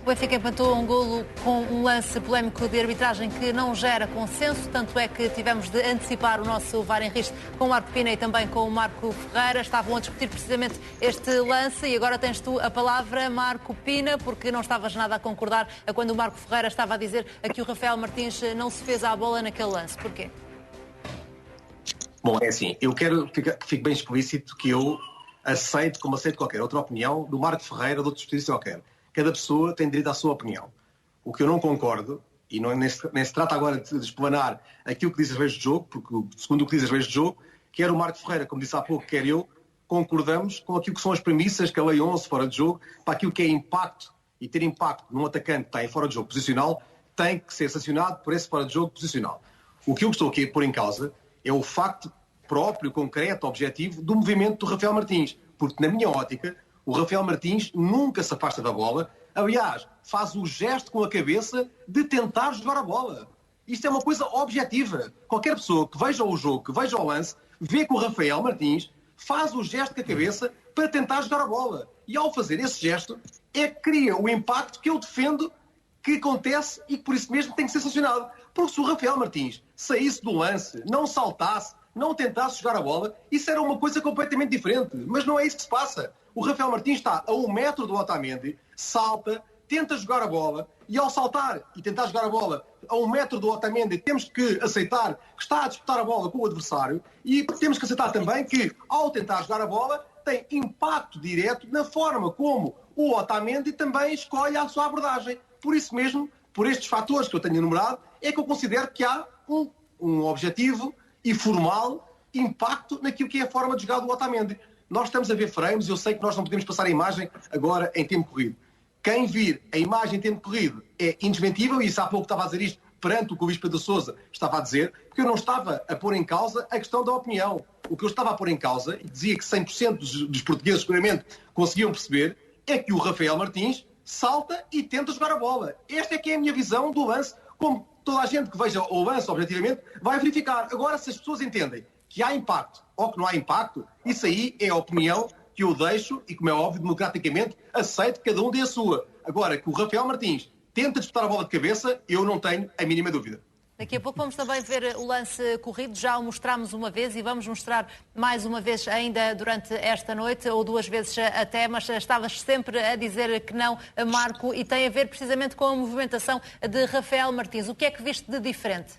Benfica empatou um golo com um lance polémico de arbitragem que não gera consenso, tanto é que tivemos de antecipar o nosso VAR em Risco com o Marco Pina e também com o Marco Ferreira. Estavam a discutir precisamente este lance e agora tens tu a palavra, Marco Pina, porque não estavas nada a concordar a quando o Marco Ferreira estava a dizer que o Rafael Martins não se fez à bola naquele lance. Porquê? Bom, é assim, eu quero que fique bem explícito que eu aceito, como aceito qualquer outra opinião, do Marco Ferreira ou de outro justiça qualquer. Cada pessoa tem direito à sua opinião. O que eu não concordo, e não, nem se trata agora de explanar aquilo que diz as leis de jogo, porque segundo o que diz as leis de jogo, quer o Marco Ferreira, como disse há pouco, quer eu, concordamos com aquilo que são as premissas que a Lei 11 fora de jogo, para aquilo que é impacto, e ter impacto num atacante que está em fora de jogo posicional, tem que ser sancionado por esse fora de jogo posicional. O que eu estou aqui a pôr em causa é o facto próprio, concreto, objetivo do movimento do Rafael Martins, porque na minha ótica o Rafael Martins nunca se afasta da bola, aliás, faz o gesto com a cabeça de tentar jogar a bola. Isto é uma coisa objetiva. Qualquer pessoa que veja o jogo, que veja o lance, vê que o Rafael Martins faz o gesto com a cabeça para tentar jogar a bola. E ao fazer esse gesto, é que cria o impacto que eu defendo que acontece e que por isso mesmo tem que ser sancionado. Porque se o Rafael Martins saísse do lance, não saltasse, não tentasse jogar a bola, isso era uma coisa completamente diferente. Mas não é isso que se passa. O Rafael Martins está a 1 metro do Otamendi, salta, tenta jogar a bola, e ao saltar e tentar jogar a bola a 1 metro do Otamendi, temos que aceitar que está a disputar a bola com o adversário, e temos que aceitar também que, ao tentar jogar a bola, tem impacto direto na forma como o Otamendi também escolhe a sua abordagem. Por isso mesmo, por estes fatores que eu tenho enumerado, é que eu considero que há um objetivo e formal impacto naquilo que é a forma de jogar do Otamendi. Nós estamos a ver frames, eu sei que nós não podemos passar a imagem agora em tempo corrido. Quem vir a imagem em tempo corrido é indesmentível, e isso há pouco estava a dizer isto perante o que o Luís Pedro Sousa estava a dizer, porque eu não estava a pôr em causa a questão da opinião. O que eu estava a pôr em causa, e dizia que 100% dos portugueses seguramente conseguiam perceber, é que o Rafael Martins salta e tenta jogar a bola. Esta é que é a minha visão do lance, como toda a gente que veja o lance objetivamente vai verificar. Agora, se as pessoas entendem que há impacto ou que não há impacto, isso aí é a opinião que eu deixo e, como é óbvio, democraticamente, aceito que cada um dê a sua. Agora, que o Rafael Martins tenta disputar a bola de cabeça, eu não tenho a mínima dúvida. Daqui a pouco vamos também ver o lance corrido, já o mostramos uma vez e vamos mostrar mais uma vez ainda durante esta noite, ou 2 vezes até, mas estavas sempre a dizer que não, Marco, e tem a ver precisamente com a movimentação de Rafael Martins. O que é que viste de diferente?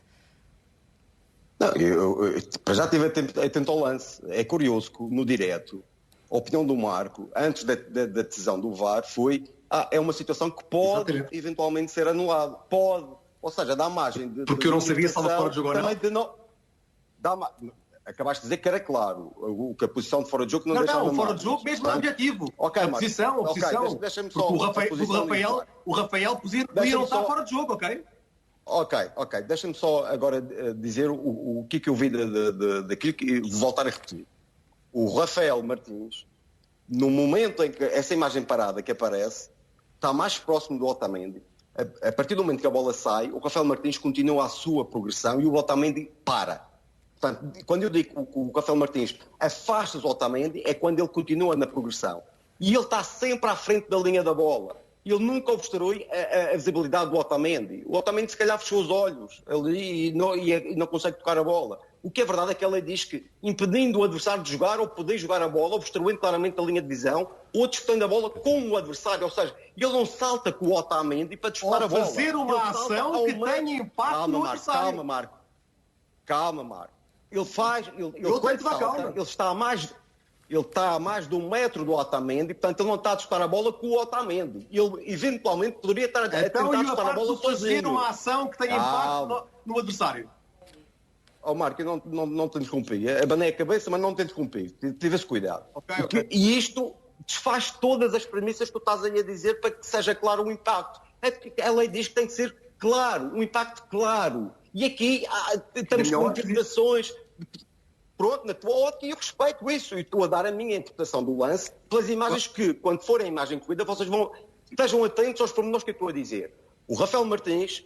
Não, eu já estive atento ao lance. É curioso que no direto, a opinião do Marco, antes da decisão do VAR, foi é uma situação que pode eventualmente ser anulada. Pode. Ou seja, dá margem de... Porque eu não sabia se estava fora de jogo ou não. Acabaste de dizer que era claro. Que a posição de fora de jogo não deixava... Não, fora de jogo mesmo é objetivo. Okay, a posição. Deixa-me só... O Rafael podia não estar fora de jogo, ok? Ok. Deixa-me só agora dizer o que eu vi daquilo que voltar a repetir. O Rafael Martins, no momento em que essa imagem parada que aparece, está mais próximo do Otamendi. A partir do momento que a bola sai, o Rafael Martins continua a sua progressão e o Otamendi para. Portanto, quando eu digo que o Rafael Martins afasta-se do Otamendi, é quando ele continua na progressão. E ele está sempre à frente da linha da bola. Ele nunca obstrui a visibilidade do Otamendi. O Otamendi se calhar fechou os olhos ali e não consegue tocar a bola. O que é verdade é que a lei diz que, impedindo o adversário de jogar ou poder jogar a bola, obstruindo claramente a linha de visão, ou disputando a bola com o adversário. Ou seja, ele não salta com o Otamendi para disputar a bola. Fazer uma ação que tenha impacto no adversário. Calma, Marco. Ele está a mais de 1 metro do Otamendi, portanto ele não está a disputar a bola com o Otamendi. Ele eventualmente poderia estar a tentar disputar a bola sozinho. Fazer uma ação que tenha impacto no adversário. Marco, eu não te interrompi. Abanei a cabeça, mas não te interrompi. Tive esse cuidado. Okay. E isto desfaz todas as premissas que tu estás aí a dizer para que seja claro o impacto. A lei diz que tem que ser claro, um impacto claro. E aqui estamos com interpretações... Pronto, na tua ótica, eu respeito isso e estou a dar a minha interpretação do lance pelas imagens que, quando for a imagem corrida, vocês estejam atentos aos pormenores que eu estou a dizer. O Rafael Martins,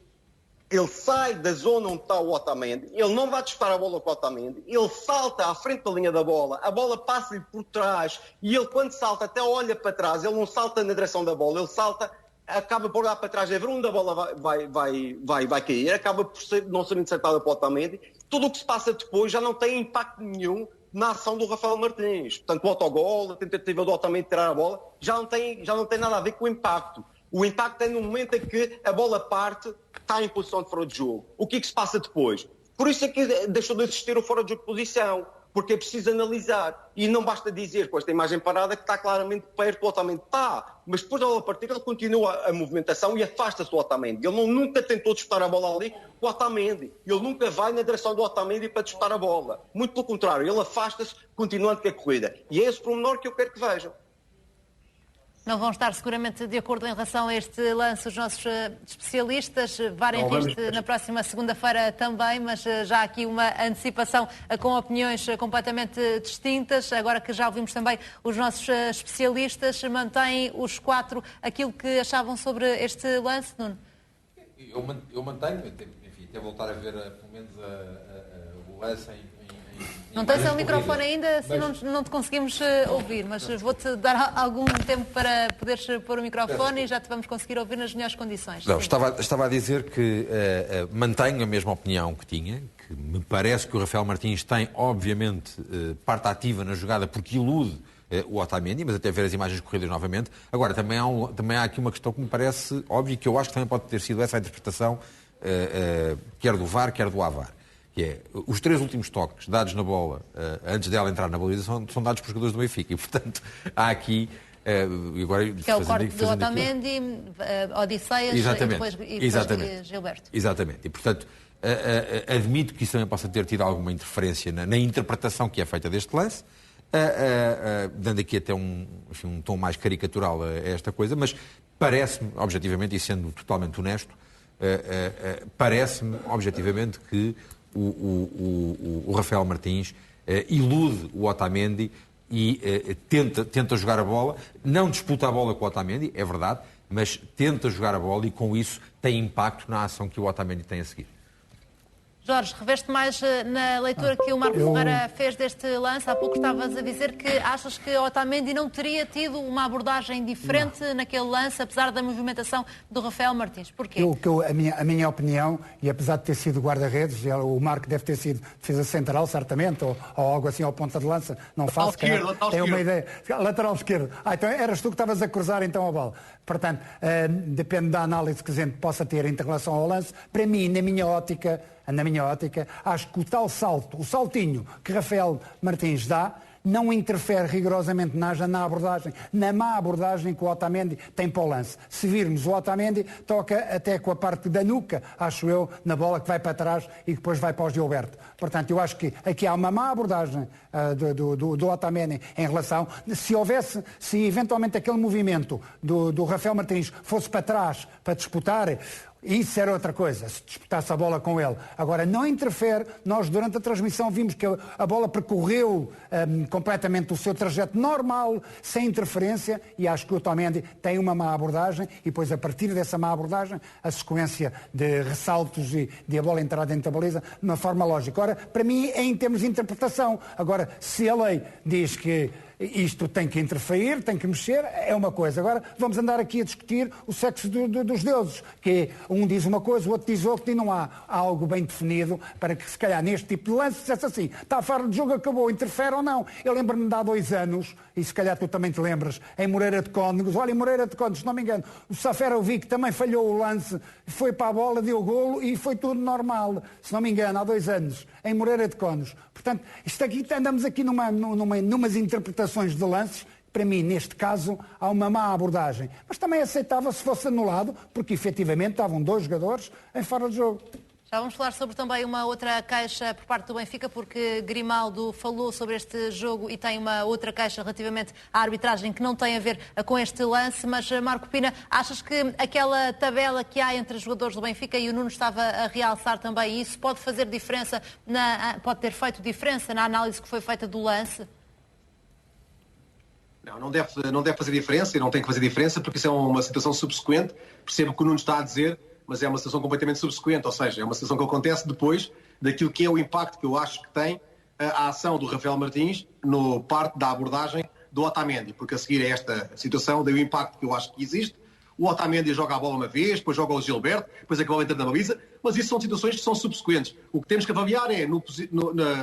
ele sai da zona onde está o Otamendi, ele não vai disparar a bola com o Otamendi, ele salta à frente da linha da bola, a bola passa-lhe por trás e ele, quando salta, até olha para trás, ele não salta na direção da bola, ele salta acaba por olhar para trás e ver onde a bola vai cair, acaba por não ser interceptada pelo Otamendi. Tudo o que se passa depois já não tem impacto nenhum na ação do Rafael Martins. Portanto, o autogol, a tentativa do Otamendi de tirar a bola, já não tem nada a ver com o impacto. O impacto é no momento em que a bola parte, está em posição de fora de jogo. O que se passa depois? Por isso é que deixou de existir o fora de jogo de posição, porque é preciso analisar. E não basta dizer, com esta imagem parada, que está claramente perto, o Otamendi está. Mas depois da bola partir, ele continua a movimentação e afasta-se do Otamendi. Ele nunca tentou disputar a bola ali com o Otamendi. Ele nunca vai na direção do Otamendi para disputar a bola. Muito pelo contrário, ele afasta-se continuando com a corrida. E é esse pormenor que eu quero que vejam. Não vão estar seguramente de acordo em relação a este lance os nossos especialistas. VAR em Riste na próxima segunda-feira também, mas já há aqui uma antecipação com opiniões completamente distintas. Agora que já ouvimos também os nossos especialistas, mantêm os 4 aquilo que achavam sobre este lance, Nuno? Eu mantenho, enfim, até voltar a ver pelo menos o lance Não tens o microfone ainda, assim não te conseguimos ouvir, mas vou-te dar algum tempo para poderes pôr o microfone e já te vamos conseguir ouvir nas melhores condições. Não, estava a dizer que mantenho a mesma opinião que tinha, que me parece que o Rafael Martins tem, obviamente, parte ativa na jogada porque ilude o Otamendi, mas até ver as imagens corridas novamente. Agora, também há aqui uma questão que me parece óbvia, que eu acho que também pode ter sido essa a interpretação, quer do VAR, quer do AVAR. Que é, os 3 últimos toques dados na bola, antes dela entrar na baliza, são dados por jogadores do Benfica. E, portanto, há aqui... agora, que é o corte do Otamendi, Odisseias e depois Gilberto. Exatamente. E, portanto, admito que isso também possa ter tido alguma interferência na interpretação que é feita deste lance, dando aqui até um tom mais caricatural a esta coisa, mas parece-me, objetivamente, e sendo totalmente honesto, parece-me, objetivamente, que o Rafael Martins ilude o Otamendi e tenta jogar a bola, não disputa a bola com o Otamendi, é verdade, mas tenta jogar a bola e com isso tem impacto na ação que o Otamendi tem a seguir. Jorge, reveste mais na leitura que o Marco Ferreira fez deste lance. Há pouco estavas a dizer que achas que Otamendi não teria tido uma abordagem diferente naquele lance, apesar da movimentação do Rafael Martins. Porquê? A minha opinião, e apesar de ter sido guarda-redes, o Marco deve ter sido defesa central, certamente, ou algo assim ao ponta de lança, não faço. Tenho uma ideia. Lateral esquerdo. Então eras tu que estavas a cruzar então a bola. Portanto, depende da análise que a gente possa ter em relação ao lance. Para mim, na minha ótica, acho que o tal salto, o saltinho que Rafael Martins dá, não interfere rigorosamente na abordagem, na má abordagem que o Otamendi tem para o lance. Se virmos, o Otamendi toca até com a parte da nuca, acho eu, na bola que vai para trás e depois vai para o Gilberto. Portanto, eu acho que aqui há uma má abordagem do Otamendi em relação... Se eventualmente aquele movimento do Rafael Martins fosse para trás para disputar... Isso era outra coisa, se disputasse a bola com ele. Agora, não interfere. Nós, durante a transmissão, vimos que a bola percorreu completamente o seu trajeto normal, sem interferência, e acho que o Otamendi tem uma má abordagem, e depois, a partir dessa má abordagem, a sequência de ressaltos e de a bola entrar dentro da baliza, de uma forma lógica. Ora, para mim, é em termos de interpretação. Agora, se a lei diz que isto tem que interferir, tem que mexer, é uma coisa. Agora vamos andar aqui a discutir o sexo dos deuses, que um diz uma coisa, o outro diz outra, e não há algo bem definido para que, se calhar, neste tipo de lance, dissesse assim, está a fora de jogo, acabou, interfere ou não. Eu lembro-me de há 2 anos, e se calhar tu também te lembras, em Moreira de Cónegos, olha, em Moreira de Cónegos, se não me engano, o Saferovic também falhou o lance, foi para a bola, deu golo e foi tudo normal, se não me engano, há 2 anos, em Moreira de Cónegos. Portanto, andamos aqui numas interpretações de lances. Para mim, neste caso, há uma má abordagem. Mas também aceitava se fosse anulado, porque efetivamente estavam 2 jogadores em fora de jogo. Já vamos falar sobre também uma outra queixa por parte do Benfica, porque Grimaldo falou sobre este jogo e tem uma outra queixa relativamente à arbitragem que não tem a ver com este lance. Mas, Marco Pina, achas que aquela tabela que há entre os jogadores do Benfica, e o Nuno estava a realçar também isso, pode fazer diferença, pode ter feito diferença na análise que foi feita do lance? Não deve fazer diferença, e não tem que fazer diferença, porque isso é uma situação subsequente. Percebo o que o Nuno está a dizer, mas é uma situação completamente subsequente, ou seja, é uma situação que acontece depois daquilo que é o impacto que eu acho que tem a ação do Rafael Martins no parte da abordagem do Otamendi, porque a seguir a esta situação, daí o impacto que eu acho que existe, O Otamendi joga a bola uma vez, depois joga o Gilberto, depois é que a bola entra na baliza, mas isso são situações que são subsequentes. O que temos que avaliar é no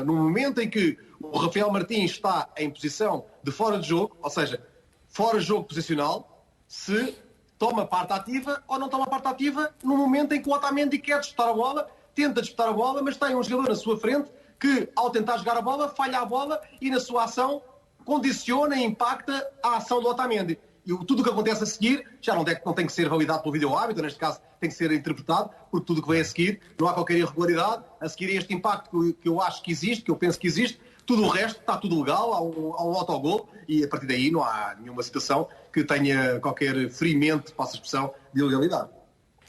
momento em que o Rafael Martins está em posição de fora de jogo, ou seja, fora de jogo posicional, se toma parte ativa ou não toma parte ativa no momento em que o Otamendi quer disputar a bola, tenta disputar a bola, mas tem um jogador na sua frente que, ao tentar jogar a bola, falha a bola e na sua ação condiciona e impacta a ação do Otamendi. E tudo o que acontece a seguir já não tem que ser validado pelo vídeo-árbitro, neste caso tem que ser interpretado, porque tudo o que vem a seguir não há qualquer irregularidade. A seguir este impacto que eu acho que existe, que eu penso que existe, tudo o resto está tudo legal, há um autogol e a partir daí não há nenhuma situação que tenha qualquer ferimento, passa a expressão, de ilegalidade.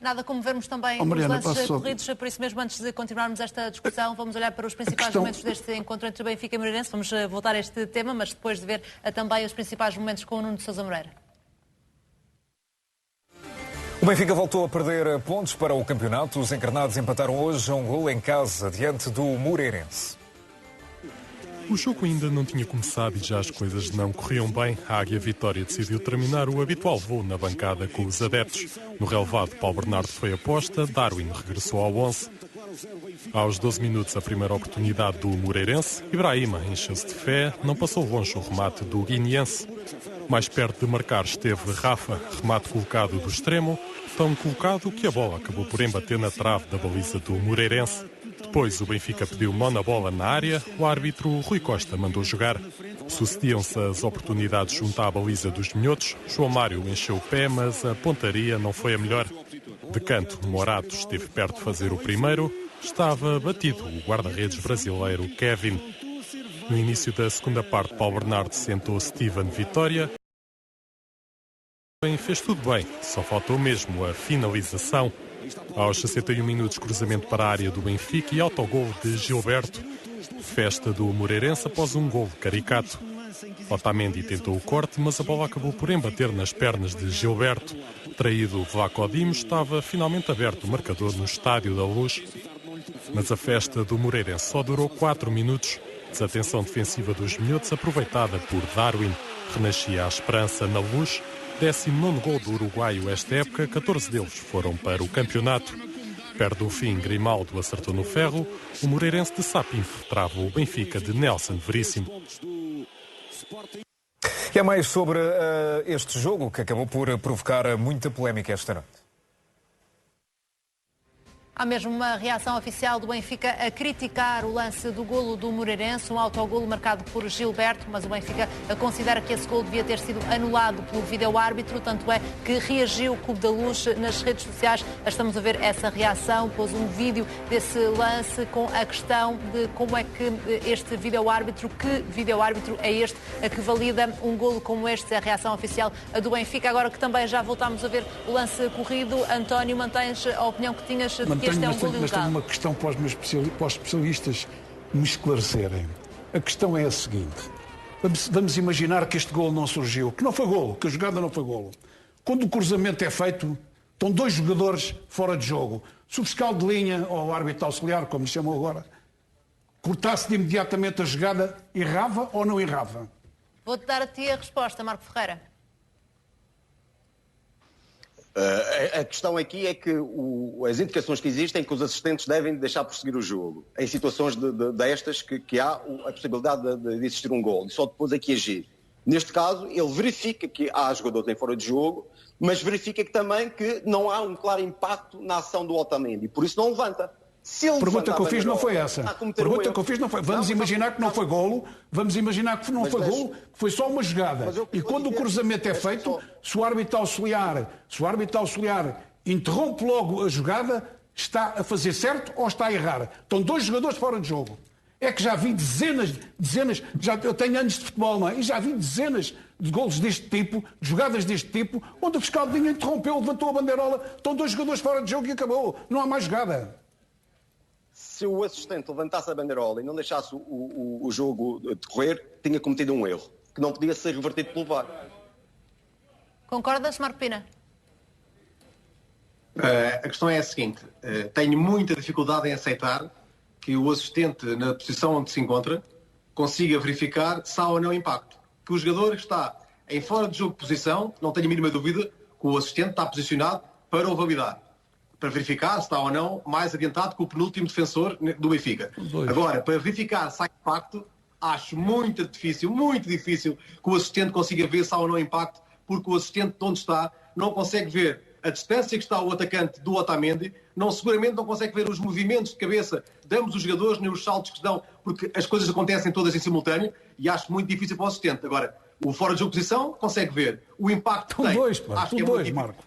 Nada como vermos também os lances corridos, por isso mesmo, antes de continuarmos esta discussão, vamos olhar para os principais momentos deste encontro entre o Benfica e o Moreirense. Vamos voltar a este tema, mas depois de ver também os principais momentos com o Nuno de Sousa Moreira. O Benfica voltou a perder pontos para o campeonato. Os encarnados empataram hoje a um golo em casa, diante do Moreirense. O jogo ainda não tinha começado e já as coisas não corriam bem. A Águia Vitória decidiu terminar o habitual voo na bancada com os adeptos. No relevado, Paulo Bernardo foi aposta, Darwin regressou ao 11. Aos 12 minutos, a primeira oportunidade do Moreirense. Ibrahima encheu-se de fé, não passou longe o remate do guineense. Mais perto de marcar esteve Rafa, remate colocado do extremo, tão colocado que a bola acabou por embater na trave da baliza do Moreirense. Depois o Benfica pediu mão na bola na área, o árbitro Rui Costa mandou jogar. Sucediam-se as oportunidades junto à baliza dos minhotos. João Mário encheu o pé, mas a pontaria não foi a melhor. De canto, Morato esteve perto de fazer o primeiro. Estava batido o guarda-redes brasileiro Kevin. No início da segunda parte, Paulo Bernardo sentou Steven Vitória. Fez tudo bem, só faltou mesmo a finalização. Aos 61 minutos, cruzamento para a área do Benfica e autogol de Gilberto. Festa do Moreirense após um gol caricato. Otamendi tentou o corte, mas a bola acabou por embater nas pernas de Gilberto. Traído Vlaco Dimos, estava finalmente aberto o marcador no Estádio da Luz. Mas a festa do Moreirense só durou 4 minutos. Desatenção defensiva dos minhotos aproveitada por Darwin. Renascia a esperança na Luz. 19º gol do uruguaio esta época, 14 deles foram para o campeonato. Perto do fim, Grimaldo acertou no ferro. O Moreirense de Sapinto trava o Benfica de Nelson Veríssimo. E é mais sobre este jogo que acabou por provocar muita polémica esta noite. Há mesmo uma reação oficial do Benfica a criticar o lance do golo do Moreirense, um autogolo marcado por Gilberto, mas o Benfica considera que esse golo devia ter sido anulado pelo vídeo-árbitro, tanto é que reagiu o Clube da Luz nas redes sociais. Estamos a ver essa reação, pôs um vídeo desse lance com a questão de como é que este vídeo-árbitro, que vídeo-árbitro é este que valida um golo como este, a reação oficial do Benfica. Agora que também já voltámos a ver o lance corrido, António, mantens a opinião que tinhas de que este é um golo ilegal? Mas tenho uma questão para os especialistas me esclarecerem. A questão é a seguinte. Vamos imaginar que este golo não surgiu, que não foi golo, que a jogada não foi golo. Quando o cruzamento é feito, estão 2 jogadores fora de jogo. Se o fiscal de linha, ou o árbitro auxiliar, como se chamou agora, cortasse de imediatamente a jogada, errava ou não errava? Vou-te dar a ti a resposta, Marco Ferreira. A questão aqui é que as indicações que existem é que os assistentes devem deixar prosseguir o jogo. Em situações destas que há a possibilidade de existir um gol e só depois é que agir. Neste caso, ele verifica que há jogadores em fora de jogo, mas verifica também que não há um claro impacto na ação do Otamendi. Por isso não levanta. A pergunta que eu fiz não foi essa. Pergunta que eu fiz não foi. Vamos imaginar que não foi golo, vamos imaginar que não foi golo, que foi só uma jogada. E quando o cruzamento é feito, se o árbitro auxiliar interrompe logo a jogada, está a fazer certo ou está a errar? Estão 2 jogadores fora de jogo. É que já vi dezenas, eu tenho anos de futebol, não é? E já vi dezenas de golos deste tipo, de jogadas deste tipo, onde o fiscal de linha interrompeu, levantou a bandeirola, estão 2 jogadores fora de jogo e acabou. Não há mais jogada. Se o assistente levantasse a bandeirola e não deixasse o jogo decorrer, tinha cometido um erro, que não podia ser revertido pelo VAR. Concordas, Marco Pina? A questão é a seguinte. Tenho muita dificuldade em aceitar que o assistente, na posição onde se encontra, consiga verificar se há ou não impacto. Que o jogador que está em fora de jogo de posição, não tenho a mínima dúvida, que o assistente está posicionado para o validar, para verificar se está ou não mais adiantado que o penúltimo defensor do Benfica. Agora, para verificar se há impacto, acho muito difícil que o assistente consiga ver se há ou não impacto, porque o assistente de onde está não consegue ver a distância que está o atacante do Otamendi, seguramente não consegue ver os movimentos de cabeça de ambos os jogadores, nem os saltos que se dão, porque as coisas acontecem todas em simultâneo e acho muito difícil para o assistente. Agora, o fora de jogo de posição consegue ver. O impacto que tem, acho que é muito Marco.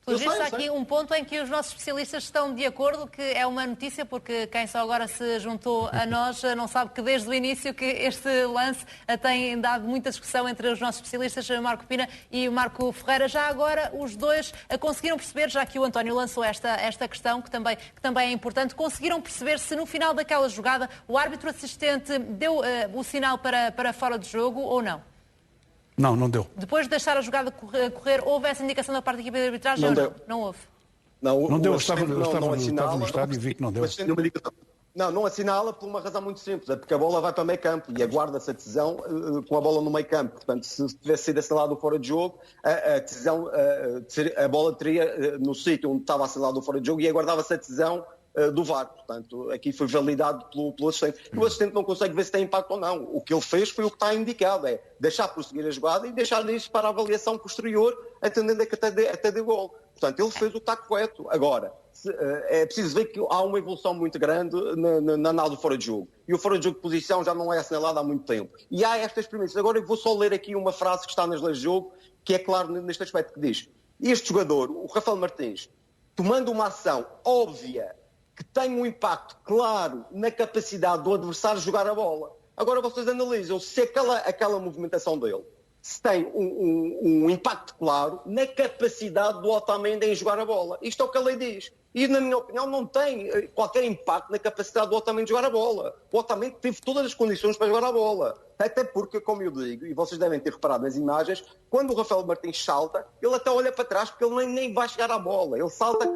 Existe aqui um ponto em que os nossos especialistas estão de acordo, que é uma notícia, porque quem só agora se juntou a nós não sabe que desde o início que este lance tem dado muita discussão entre os nossos especialistas, Marco Pina e Marco Ferreira. Já agora os dois conseguiram perceber, já que o António lançou esta questão, que também é importante, conseguiram perceber se no final daquela jogada o árbitro assistente deu o sinal para fora de jogo ou não? Não deu. Depois de deixar a jogada correr, houve essa indicação da parte da equipe de arbitragem ou não? Não houve. Não deu, eu estava no estádio e vi que não deu. Não assinala por uma razão muito simples, é porque a bola vai para meio campo e aguarda-se a decisão com a bola no meio campo. Portanto, se tivesse sido assinalado fora de jogo, a decisão, a bola teria no sítio onde estava assinalado fora de jogo e aguardava-se a decisão do VAR. Portanto, aqui foi validado pelo assistente. E o assistente não consegue ver se tem impacto ou não. O que ele fez foi o que está indicado, é deixar prosseguir a jogada e deixar isso para a avaliação posterior, atendendo a que até deu gol. Portanto, ele fez o que está correto. Agora, é preciso ver que há uma evolução muito grande na análise do fora de jogo. E o fora de jogo de posição já não é assinalado há muito tempo. E há estas premissas. Agora eu vou só ler aqui uma frase que está nas leis de jogo, que é claro neste aspecto, que diz: este jogador, o Rafael Martins, tomando uma ação óbvia, que tem um impacto claro na capacidade do adversário jogar a bola. Agora vocês analisam se aquela movimentação dele se tem um impacto claro na capacidade do Otamendi em jogar a bola. Isto é o que a lei diz. E, na minha opinião, não tem qualquer impacto na capacidade do Otamendi jogar a bola. O Otamendi teve todas as condições para jogar a bola. Até porque, como eu digo, e vocês devem ter reparado nas imagens, quando o Rafael Martins salta, ele até olha para trás porque ele nem vai chegar à bola. Ele salta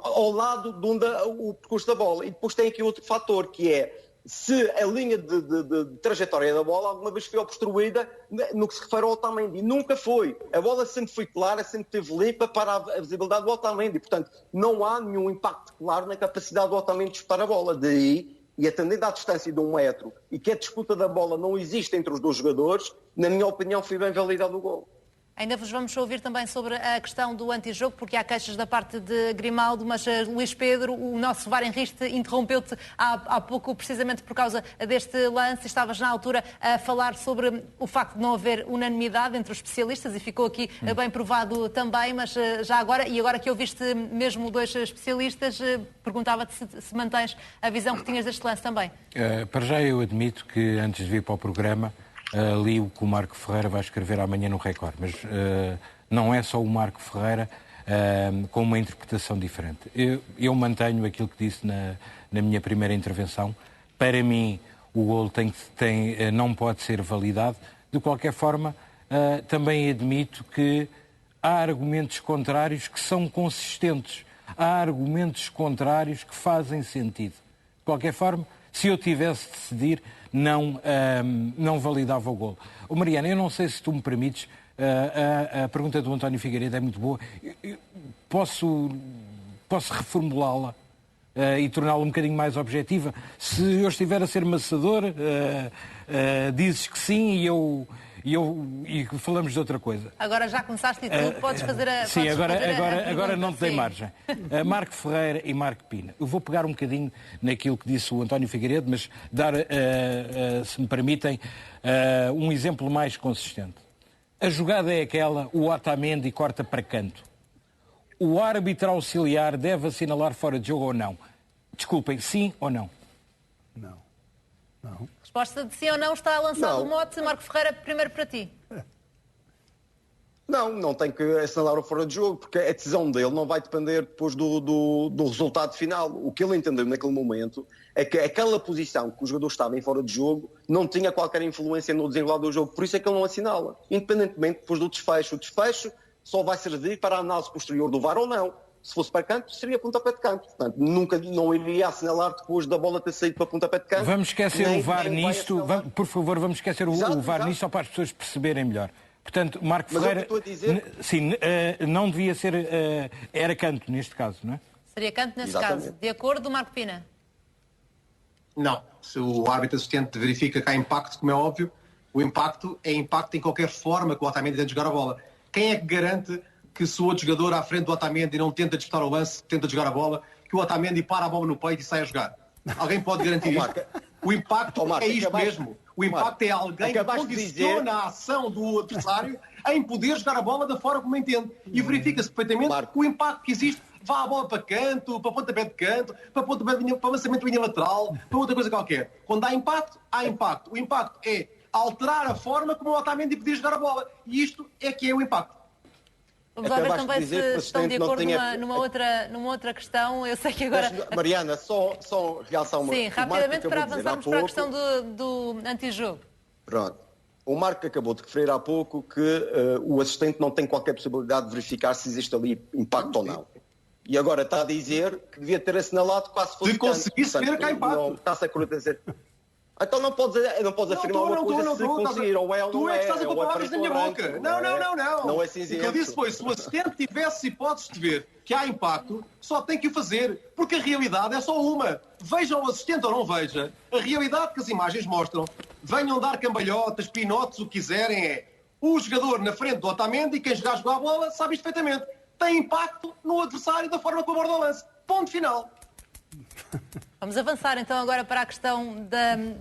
ao lado de onde o percurso da bola. E depois tem aqui outro fator, que é se a linha de trajetória da bola alguma vez foi obstruída no que se refere ao Otamendi. Nunca foi. A bola sempre foi clara, sempre teve limpa para a visibilidade do Otamendi. Portanto, não há nenhum impacto claro na capacidade do Otamendi de disputar a bola. Daí, e atendendo à distância de 1 metro, e que a disputa da bola não existe entre os dois jogadores, na minha opinião, foi bem validado o gol. Ainda vos vamos ouvir também sobre a questão do antijogo, porque há queixas da parte de Grimaldo, mas Luís Pedro, o nosso VAR Henrique, interrompeu-te há pouco precisamente por causa deste lance. Estavas na altura a falar sobre o facto de não haver unanimidade entre os especialistas e ficou aqui bem provado também, mas já agora, e agora que ouviste mesmo 2 especialistas, perguntava-te se mantens a visão que tinhas deste lance também. Para já eu admito que antes de vir para o programa li o que o Marco Ferreira vai escrever amanhã no Record, mas não é só o Marco Ferreira com uma interpretação diferente. Eu mantenho aquilo que disse na minha primeira intervenção. Para mim, o golo não pode ser validado. De qualquer forma, também admito que há argumentos contrários que são consistentes. Há argumentos contrários que fazem sentido. De qualquer forma, se eu tivesse de decidir, não validava o golo. Mariana, eu não sei se tu me permites, a pergunta do António Figueiredo é muito boa. Posso reformulá-la e torná-la um bocadinho mais objetiva? Se eu estiver a ser maçador, dizes que sim e falamos de outra coisa. Agora já começaste e tu podes fazer a... Sim, agora não te dei margem. Marco Ferreira e Marco Pina. Eu vou pegar um bocadinho naquilo que disse o António Figueiredo, mas dar, se me permitem, um exemplo mais consistente. A jogada é aquela, o Otamendi corta para canto. O árbitro auxiliar deve assinalar fora de jogo ou não? Desculpem, sim ou não? Não. A resposta de sim ou não está lançado o mote. Marco Ferreira, primeiro para ti. Não tem que assinalar o fora de jogo, porque a decisão dele não vai depender depois do resultado final. O que ele entendeu naquele momento é que aquela posição que o jogador estava em fora de jogo não tinha qualquer influência no desenrolar do jogo, por isso é que ele não assinala, independentemente depois do desfecho. O desfecho só vai servir para a análise posterior do VAR ou não. Se fosse para canto, seria pontapé de canto. Portanto, não iria assinalar depois da bola ter saído para pontapé de canto. Vamos esquecer o VAR nisto. Por favor, vamos esquecer o VAR nisto só para as pessoas perceberem melhor. Portanto, Marco Ferreira, sim, não devia ser, era canto neste caso, não é? Seria canto nesse caso. De acordo, Marco Pina? Não. Se o árbitro assistente verifica que há impacto, como é óbvio, o impacto é impacto em qualquer forma que o Otamendi tenta jogar a bola. Quem é que garante que se o outro jogador à frente do Otamendi não tenta disputar o lance, tenta jogar a bola, que o Otamendi para a bola no peito e sai a jogar? Alguém pode garantir isso? O impacto é isto mesmo. O impacto é alguém que condiciona a ação do adversário em poder jogar a bola da forma como entende. E verifica-se perfeitamente que o impacto que existe vá a bola para canto, para pontapé de canto, para lançamento de linha lateral, para outra coisa qualquer. Quando há impacto, há impacto. O impacto é alterar a forma como o Otamendi podia jogar a bola. E isto é que é o impacto. Vamos lá ver também se estão de acordo numa outra questão. Eu sei que agora... Mariana, só realçar uma... Sim, rapidamente para avançarmos para a questão do antijogo. Pronto. O Marco acabou de referir há pouco que o assistente não tem qualquer possibilidade de verificar se existe ali impacto ou não. E agora está a dizer que devia ter assinalado quase fosse... Se conseguisse ver que há impacto. Está-se a dizer... Então não podes afirmar uma coisa se conseguir, ou é ou não é. Tu é que estás a pôr palavras na minha boca. Não. Não é cinzento. O que eu disse foi, se o assistente tivesse hipótese de ver que há impacto, só tem que o fazer, porque a realidade é só uma. Veja o assistente ou não veja, a realidade que as imagens mostram, venham dar cambalhotas, pinotes, o que quiserem, é o jogador na frente do Otamendi, quem jogar a bola, sabe isto perfeitamente. Tem impacto no adversário da forma como aborda o lance. Ponto final. Vamos avançar então agora para a questão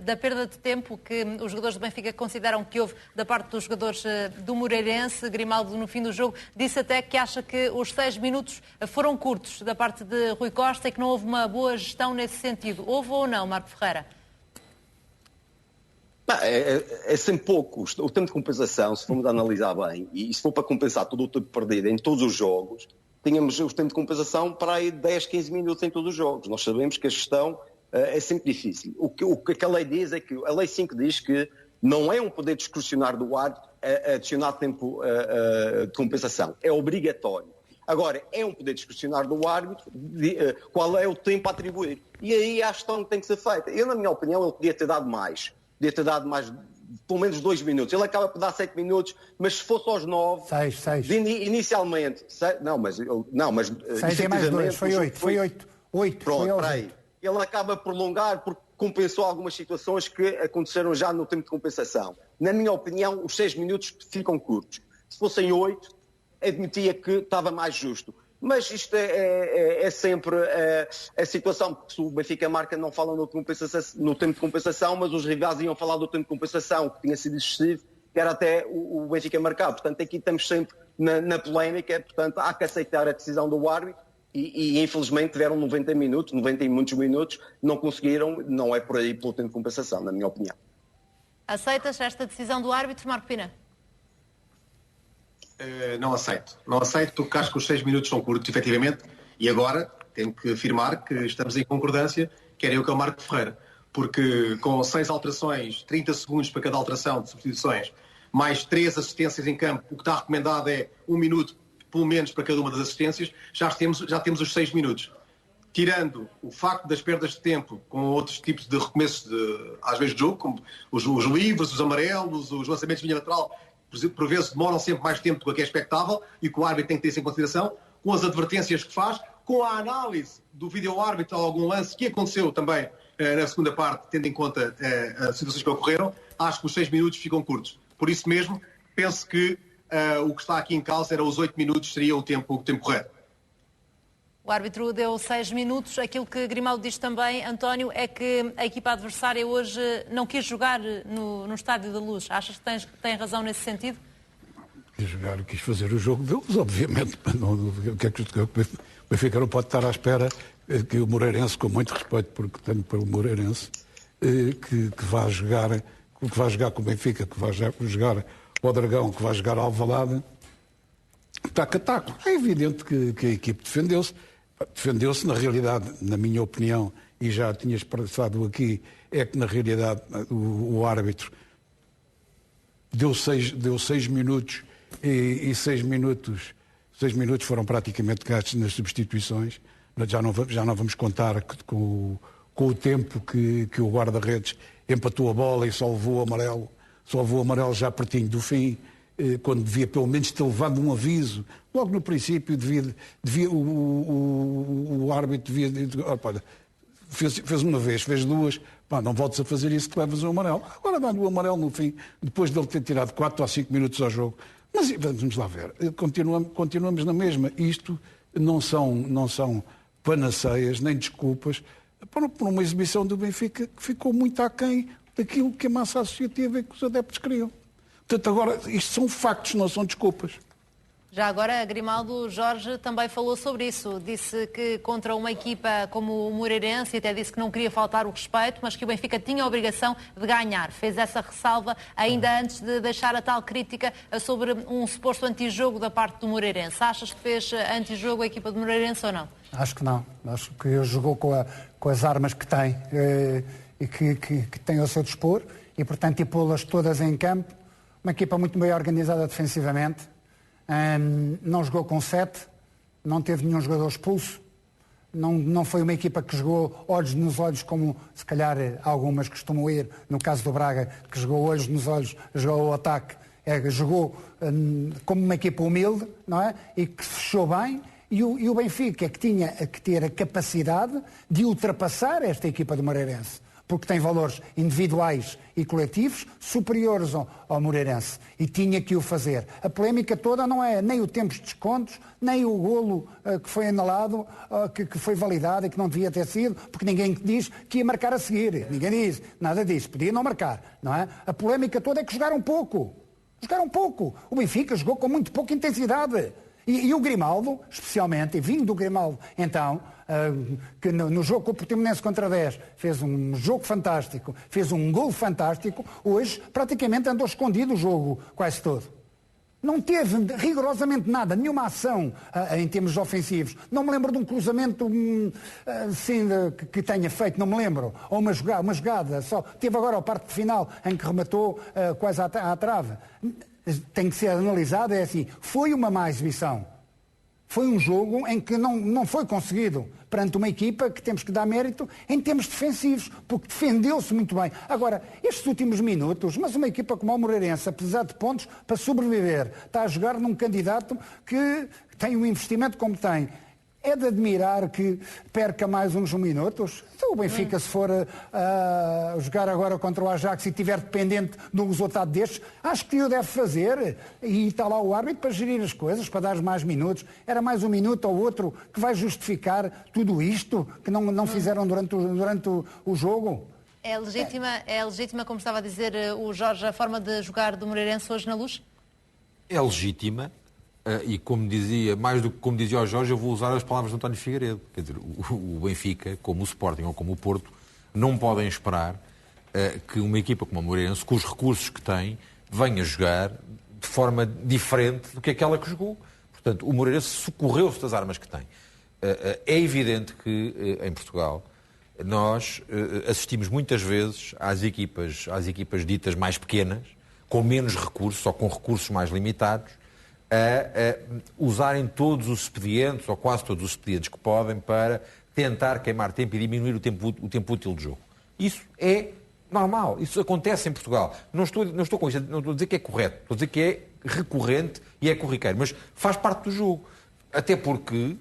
da perda de tempo que os jogadores do Benfica consideram que houve da parte dos jogadores do Moreirense. Grimaldo, no fim do jogo, disse até que acha que os 6 minutos foram curtos da parte de Rui Costa e que não houve uma boa gestão nesse sentido. Houve ou não, Marco Ferreira? É sempre pouco. O tempo de compensação, se formos analisar bem, e se for para compensar todo o tempo perdido em todos os jogos, tínhamos o tempo de compensação para aí 10, 15 minutos em todos os jogos. Nós sabemos que a gestão é sempre difícil. O que a lei diz é que a Lei 5 diz que não é um poder discricionário do árbitro adicionar tempo de compensação. É obrigatório. Agora, é um poder discricionário do árbitro qual é o tempo a atribuir. E aí a gestão tem que ser feita. Eu, na minha opinião, ele podia ter dado mais. Podia ter dado mais, pelo menos 2 minutos. Ele acaba por dar 7 minutos, mas se fosse aos 9... 6. Inicialmente... 6 é mais 2, foi 8. Pronto, para aí. Ele acaba por prolongar porque compensou algumas situações que aconteceram já no tempo de compensação. Na minha opinião, os 6 minutos ficam curtos. Se fossem 8, admitia que estava mais justo. Mas isto é sempre a situação, porque se o Benfica marca não fala no tempo de compensação, mas os rivais iam falar do tempo de compensação, que tinha sido excessivo, que era até o Benfica marcar. Portanto, aqui estamos sempre na polémica, portanto, há que aceitar a decisão do árbitro e infelizmente tiveram 90 e muitos minutos, não conseguiram, não é por aí pelo tempo de compensação, na minha opinião. Aceitas esta decisão do árbitro, Marco Pina? Não aceito porque acho que os 6 minutos são curtos, efetivamente, e agora tenho que afirmar que estamos em concordância, quer eu que é o Marco Ferreira, porque com 6 alterações, 30 segundos para cada alteração de substituições, mais 3 assistências em campo, o que está recomendado é 1 minuto, pelo menos, para cada uma das assistências, já temos os 6 minutos. Tirando o facto das perdas de tempo com outros tipos de recomeços, às vezes, de jogo, como os livres, os amarelos, os lançamentos de linha lateral, por vezes demoram sempre mais tempo do que é expectável e que o árbitro tem que ter isso em consideração, com as advertências que faz, com a análise do vídeo-árbitro a algum lance que aconteceu também na segunda parte, tendo em conta as situações que ocorreram, acho que os 6 minutos ficam curtos. Por isso mesmo, penso que o que está aqui em causa era os 8 minutos, seria o tempo correto. O árbitro deu 6 minutos. Aquilo que Grimaldo diz também, António, é que a equipa adversária hoje não quis jogar no Estádio da Luz. Achas que tem razão nesse sentido? Quis fazer o jogo deles, obviamente. O Benfica não pode estar à espera que o Moreirense, com muito respeito porque tenho pelo Moreirense, que vá jogar com o Benfica, que vá jogar ao Dragão, que vá jogar ao Alvalade, taco a taco. É evidente que a equipe defendeu-se. Defendeu-se, na realidade, na minha opinião, e já tinha expressado aqui, é que na realidade o árbitro deu 6 minutos e 6 minutos foram praticamente gastos nas substituições. Já não vamos contar com o tempo que o guarda-redes empatou a bola e só levou o amarelo já pertinho do fim. quando devia pelo menos ter levado um aviso. Logo no princípio, o árbitro devia... Fez uma vez, fez duas, não voltes a fazer isso que levas o amarelo. Agora dá-lhe o amarelo no fim, depois dele ter tirado 4 ou 5 minutos ao jogo. Mas vamos lá ver, continuamos na mesma. Isto não são panaceias nem desculpas por uma exibição do Benfica que ficou muito aquém daquilo que a massa associativa e que os adeptos queriam. Portanto, agora, isto são factos, não são desculpas. Já agora, Grimaldo Jorge também falou sobre isso. Disse que contra uma equipa como o Moreirense, até disse que não queria faltar o respeito, mas que o Benfica tinha a obrigação de ganhar. Fez essa ressalva ainda antes de deixar a tal crítica sobre um suposto antijogo da parte do Moreirense. Achas que fez antijogo a equipa do Moreirense ou não? Acho que não. Acho que jogou com as armas que tem e que tem ao seu dispor e, portanto, e pô-las todas em campo. Uma equipa muito bem organizada defensivamente. Não jogou com 7, não teve nenhum jogador expulso, não foi uma equipa que jogou olhos nos olhos como se calhar algumas costumam ir, no caso do Braga, que jogou olhos nos olhos, jogou o ataque, jogou como uma equipa humilde, não é? E que se fechou bem, e o Benfica que tinha que ter a capacidade de ultrapassar esta equipa do Moreirense, porque tem valores individuais e coletivos superiores ao Moreirense. E tinha que o fazer. A polémica toda não é nem o tempo de descontos, nem o golo que foi anulado, que foi validado e que não devia ter sido, porque ninguém diz que ia marcar a seguir. Ninguém diz nada disso. Podia não marcar, não é? A polémica toda é que jogaram pouco. Jogaram pouco. O Benfica jogou com muito pouca intensidade. E o Grimaldo, especialmente, e vindo do Grimaldo, então, que no jogo com o Portimonense contra 10 fez um jogo fantástico, fez um gol fantástico, hoje praticamente andou escondido o jogo quase todo. Não teve rigorosamente nada, nenhuma ação em termos ofensivos. Não me lembro de um cruzamento assim, que tenha feito, não me lembro. Ou uma jogada só. Teve agora a parte final em que rematou quase à trave. Tem que ser analisado, é assim, foi uma má exibição. Foi um jogo em que não foi conseguido perante uma equipa que temos que dar mérito em termos defensivos, porque defendeu-se muito bem. Agora, estes últimos minutos, mas uma equipa como o Moreirense, apesar de pontos, para sobreviver, está a jogar num candidato que tem um investimento como tem. É de admirar que perca mais uns minutos. Então o Benfica, se for jogar agora contra o Ajax e estiver dependente de um resultado destes, acho que o deve fazer. E está lá o árbitro para gerir as coisas, para dar mais minutos. Era mais um minuto ou outro que vai justificar tudo isto que não fizeram durante o jogo. É legítima, como estava a dizer o Jorge, a forma de jogar do Moreirense hoje na Luz? É legítima. E como dizia, mais do que como dizia o Jorge, eu vou usar as palavras de António Figueiredo. Quer dizer, o Benfica, como o Sporting ou como o Porto, não podem esperar que uma equipa como a Moreirense, com os recursos que tem, venha jogar de forma diferente do que aquela que jogou. Portanto, o Moreirense socorreu-se das armas que tem. É evidente que em Portugal nós assistimos muitas vezes às equipas ditas mais pequenas, com menos recursos ou com recursos mais limitados, a usarem todos os expedientes, ou quase todos os expedientes que podem, para tentar queimar tempo e diminuir o tempo útil de jogo. Isso é normal, isso acontece em Portugal. Não estou com isso, não estou a dizer que é correto, estou a dizer que é recorrente e é corriqueiro, mas faz parte do jogo. Até porque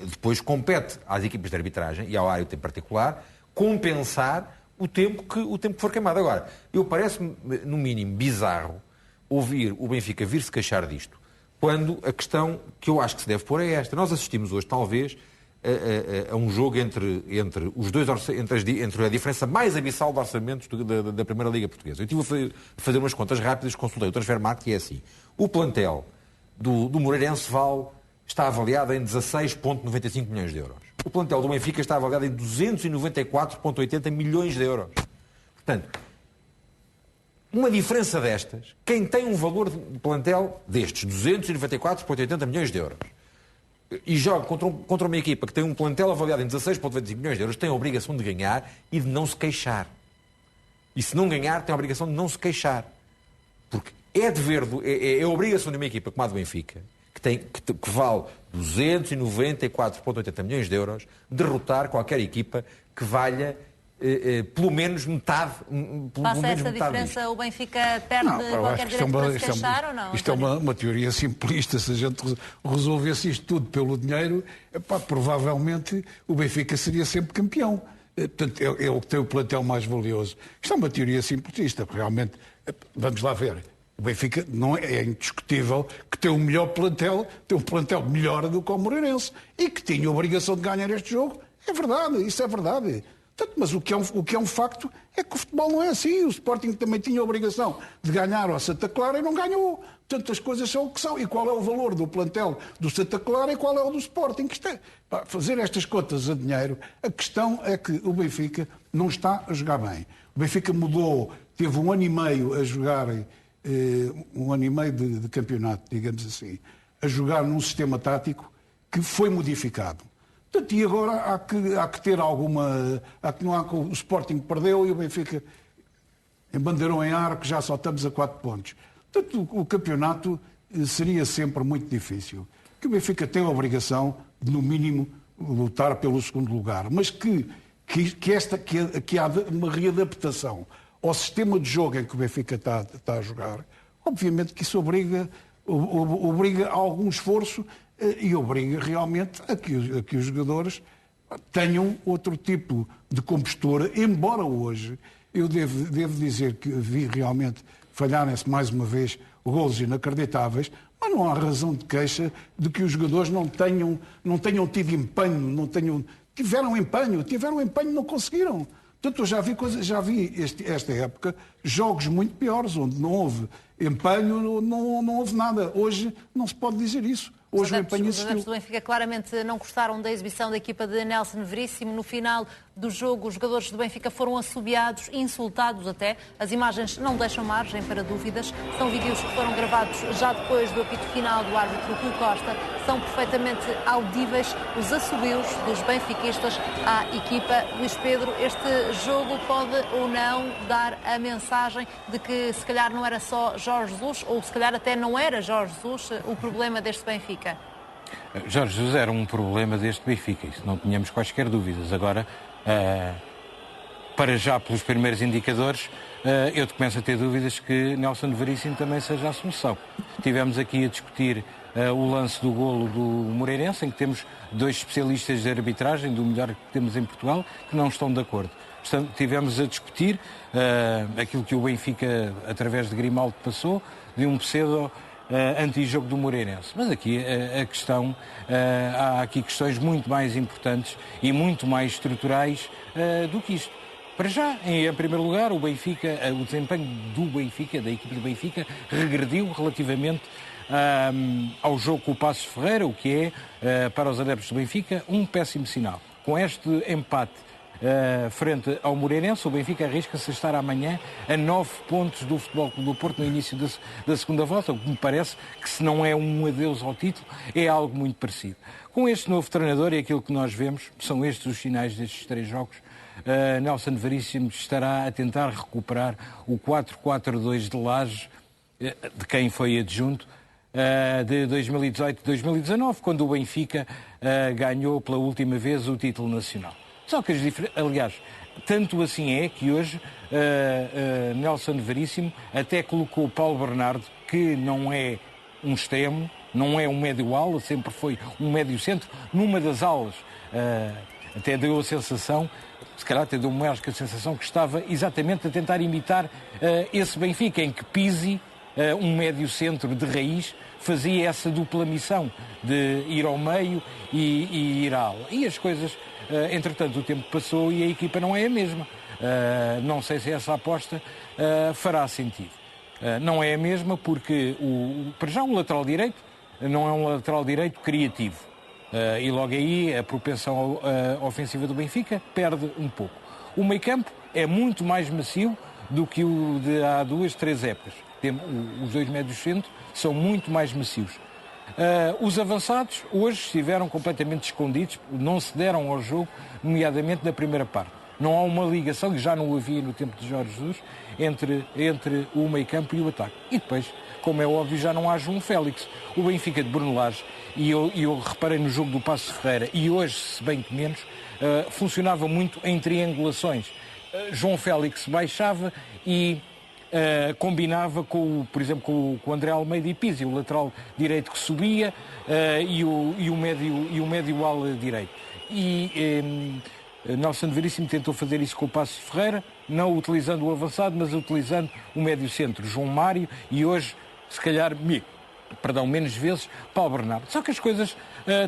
depois compete às equipas de arbitragem e ao árbitro em particular compensar o tempo que for queimado. Agora, parece-me, no mínimo, bizarro ouvir o Benfica vir-se queixar disto, quando a questão que eu acho que se deve pôr é esta. Nós assistimos hoje, talvez, a um jogo entre os dois entre a diferença mais abissal de orçamentos da Primeira Liga Portuguesa. Eu estive a fazer umas contas rápidas, consultei o Transfermarkt e é assim. O plantel do Moreirense está avaliado em 16,95 milhões de euros. O plantel do Benfica está avaliado em 294,80 milhões de euros. Portanto, uma diferença destas, quem tem um valor de plantel destes, 294,80 milhões de euros, e joga contra uma equipa que tem um plantel avaliado em 16,25 milhões de euros, tem a obrigação de ganhar e de não se queixar. E se não ganhar, tem a obrigação de não se queixar. Porque é a obrigação de uma equipa como a do Benfica, que vale 294,80 milhões de euros, derrotar qualquer equipa que valha pelo menos metade. Passa essa diferença, o Benfica perde qualquer direito para se queixar ou não? Isto é uma teoria simplista. Se a gente resolvesse isto tudo pelo dinheiro, provavelmente o Benfica seria sempre campeão. Portanto, é o que tem o plantel mais valioso. Isto é uma teoria simplista. Realmente, vamos lá ver. O Benfica não é indiscutível que tem o melhor plantel, tem um plantel melhor do que o Moreirense e que tinha a obrigação de ganhar este jogo. É verdade, isso é verdade. Mas o que é um facto é que o futebol não é assim. O Sporting também tinha a obrigação de ganhar ao Santa Clara e não ganhou. Portanto, as coisas são o que são. E qual é o valor do plantel do Santa Clara e qual é o do Sporting? Fazer estas contas a dinheiro, a questão é que o Benfica não está a jogar bem. O Benfica mudou, teve 1 ano e meio a jogar, 1 ano e meio de campeonato, digamos assim, a jogar num sistema tático que foi modificado. E agora há que ter alguma... o Sporting perdeu e o Benfica embandeirou em ar que já só estamos a 4 pontos. Portanto, o campeonato seria sempre muito difícil. Que o Benfica tem a obrigação de, no mínimo, lutar pelo segundo lugar. Mas que há uma readaptação ao sistema de jogo em que o Benfica está a jogar, obviamente que isso obriga a algum esforço e obriga realmente a que os jogadores tenham outro tipo de compostura, embora hoje eu devo dizer que vi realmente falharem-se mais uma vez golos inacreditáveis, mas não há razão de queixa de que os jogadores não tenham tido empenho, tiveram empenho, não conseguiram. Portanto, eu já vi esta época jogos muito piores, onde não houve empenho, não houve nada. Hoje não se pode dizer isso. Hoje o empenho existiu. Os adeptos do Benfica claramente não gostaram da exibição da equipa de Nelson Veríssimo. No final do jogo, os jogadores do Benfica foram assobiados, insultados até. As imagens não deixam margem para dúvidas. São vídeos que foram gravados já depois do apito final do árbitro Rui Costa. São perfeitamente audíveis os assobios dos benfiquistas à equipa. Luís Pedro, este jogo pode ou não dar a mensagem de que se calhar não era só Jorge Jesus, ou se calhar até não era Jorge Jesus o problema deste Benfica? Jorge Jesus era um problema deste Benfica, isso não tínhamos quaisquer dúvidas. Agora, para já pelos primeiros indicadores, eu começo a ter dúvidas que Nelson Veríssimo também seja a solução. Tivemos aqui a discutir o lance do golo do Moreirense, em que temos 2 especialistas de arbitragem, do melhor que temos em Portugal, que não estão de acordo. Portanto, tivemos a discutir aquilo que o Benfica, através de Grimaldo, passou, de um pseudo anti-jogo do Moreirense. Mas aqui a questão, há aqui questões muito mais importantes e muito mais estruturais do que isto. Para já, em primeiro lugar, o Benfica, o desempenho do Benfica, da equipe do Benfica, regrediu relativamente ao jogo com o Passos Ferreira, o que é, para os adeptos do Benfica, um péssimo sinal. Com este empate frente ao Moreirense, o Benfica arrisca-se a estar amanhã a 9 pontos do Futebol Clube do Porto no início da segunda volta, o que me parece que, se não é um adeus ao título, é algo muito parecido. Com este novo treinador, e aquilo que nós vemos, são estes os sinais destes 3 jogos, Nelson Veríssimo estará a tentar recuperar o 4-4-2 de Lages, de quem foi adjunto, de 2018-2019, quando o Benfica ganhou pela última vez o título nacional. Só que, aliás, tanto assim é que hoje Nelson Veríssimo até colocou Paulo Bernardo, que não é um extremo, não é um médio-ala, sempre foi um médio-centro, numa das aulas. Até deu a sensação, se calhar até deu mais que a sensação, que estava exatamente a tentar imitar esse Benfica, em que Pizzi, um médio-centro de raiz, fazia essa dupla missão de ir ao meio e ir à ala. E as coisas, entretanto, o tempo passou e a equipa não é a mesma. Não sei se essa aposta fará sentido. Não é a mesma porque, para já, o lateral direito não é um lateral direito criativo. E logo aí a propensão ofensiva do Benfica perde um pouco. O meio-campo é muito mais macio do que o de há 2, 3 épocas. Os 2 médios-centros são muito mais macios. Os avançados hoje estiveram completamente escondidos, não se deram ao jogo, nomeadamente na primeira parte. Não há uma ligação, que já não havia no tempo de Jorge Jesus, entre o meio-campo e o ataque. E depois, como é óbvio, já não há João Félix. O Benfica de Bruno Lage, e eu reparei no jogo do Passos Ferreira, e hoje, se bem que menos, funcionava muito em triangulações. João Félix baixava e combinava, por exemplo, com o André Almeida e Pizzi, o lateral direito que subia e o médio ala direito. E Nelson Veríssimo tentou fazer isso com o Passos Ferreira, não utilizando o avançado, mas utilizando o médio centro, João Mário, e hoje, se calhar, menos vezes, Paulo Bernardo. Só que as coisas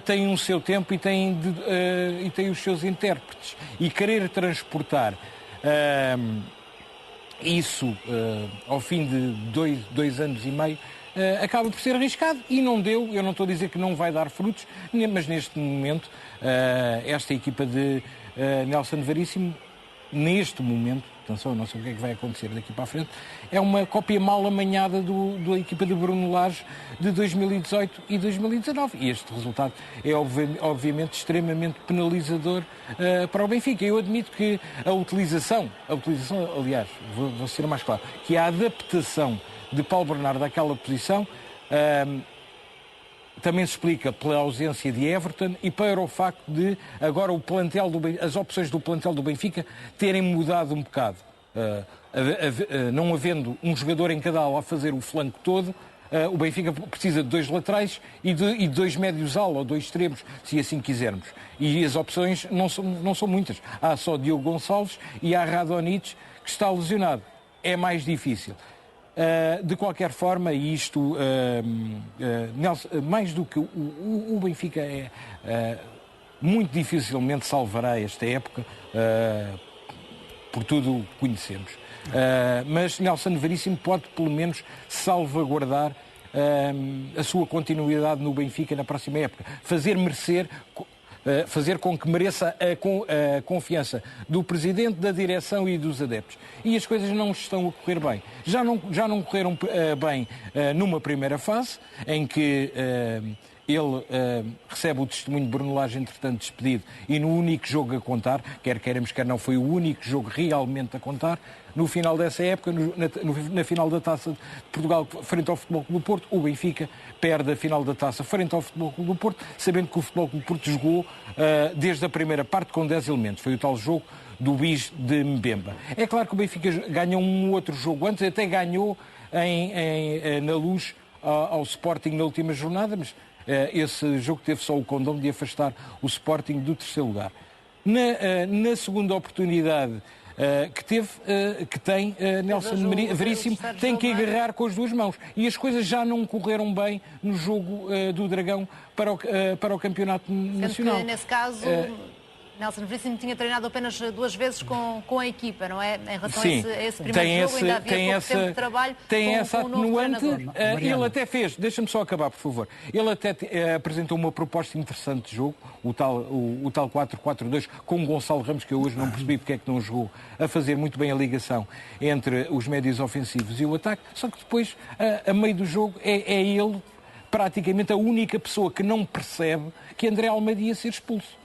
têm um seu tempo e têm os seus intérpretes. E querer transportar isso ao fim de 2 anos e meio acaba por ser arriscado e não deu. Eu não estou a dizer que não vai dar frutos, mas neste momento esta equipa de Nelson Veríssimo, neste momento, atenção, não sei o que é que vai acontecer daqui para a frente, é uma cópia mal amanhada da equipa de Bruno Lage de 2018 e 2019. E este resultado é obviamente extremamente penalizador para o Benfica. Eu admito que a utilização, aliás, vou ser mais claro, que a adaptação de Paulo Bernardo àquela posição também se explica pela ausência de Everton e para o facto de agora as opções do plantel do Benfica terem mudado um bocado. Não havendo um jogador em cada ala a fazer o flanco todo, o Benfica precisa de 2 laterais e de 2 médios ala, ou 2 extremos, se assim quisermos. E as opções não são muitas. Há só Diogo Gonçalves e há Radonjic, que está lesionado. É mais difícil. De qualquer forma, isto, Nelson, mais do que o Benfica muito dificilmente salvará esta época, por tudo o que conhecemos. Mas Nelson Veríssimo pode, pelo menos, salvaguardar a sua continuidade no Benfica na próxima época. Fazer com que mereça a confiança do Presidente, da direção e dos adeptos. E as coisas não estão a correr bem. Já não correram bem numa primeira fase, em que ele recebe o testemunho de Bruno Lage, entretanto despedido, e no único jogo a contar, quer queiramos, quer não, foi o único jogo realmente a contar. No final dessa época, na final da Taça de Portugal, frente ao Futebol Clube do Porto, o Benfica perde a final da Taça frente ao Futebol Clube do Porto, sabendo que o Futebol Clube do Porto jogou desde a primeira parte com 10 elementos. Foi o tal jogo do bis de Mbemba. É claro que o Benfica ganhou um outro jogo antes, até ganhou na Luz ao Sporting na última jornada, mas esse jogo teve só o condão de afastar o Sporting do 3º lugar. Na segunda oportunidade que tem Nelson Veríssimo, tem que agarrar com as 2 mãos. E as coisas já não correram bem no jogo do Dragão para o Campeonato Nacional. Que, nesse caso, Nelson Veríssimo tinha treinado apenas 2 vezes com a equipa, não é? Em relação a esse primeiro jogo, ainda havia pouco tempo de trabalho tem essa com o novo atenuante. treinador. Ele até fez, deixa-me só acabar, por favor. Ele até apresentou uma proposta interessante de jogo, o tal 4-4-2, com o Gonçalo Ramos, que eu hoje não percebi porque é que não jogou, a fazer muito bem a ligação entre os médios ofensivos e o ataque, só que depois, a meio do jogo, é ele praticamente a única pessoa que não percebe que André Almeida ia ser expulso.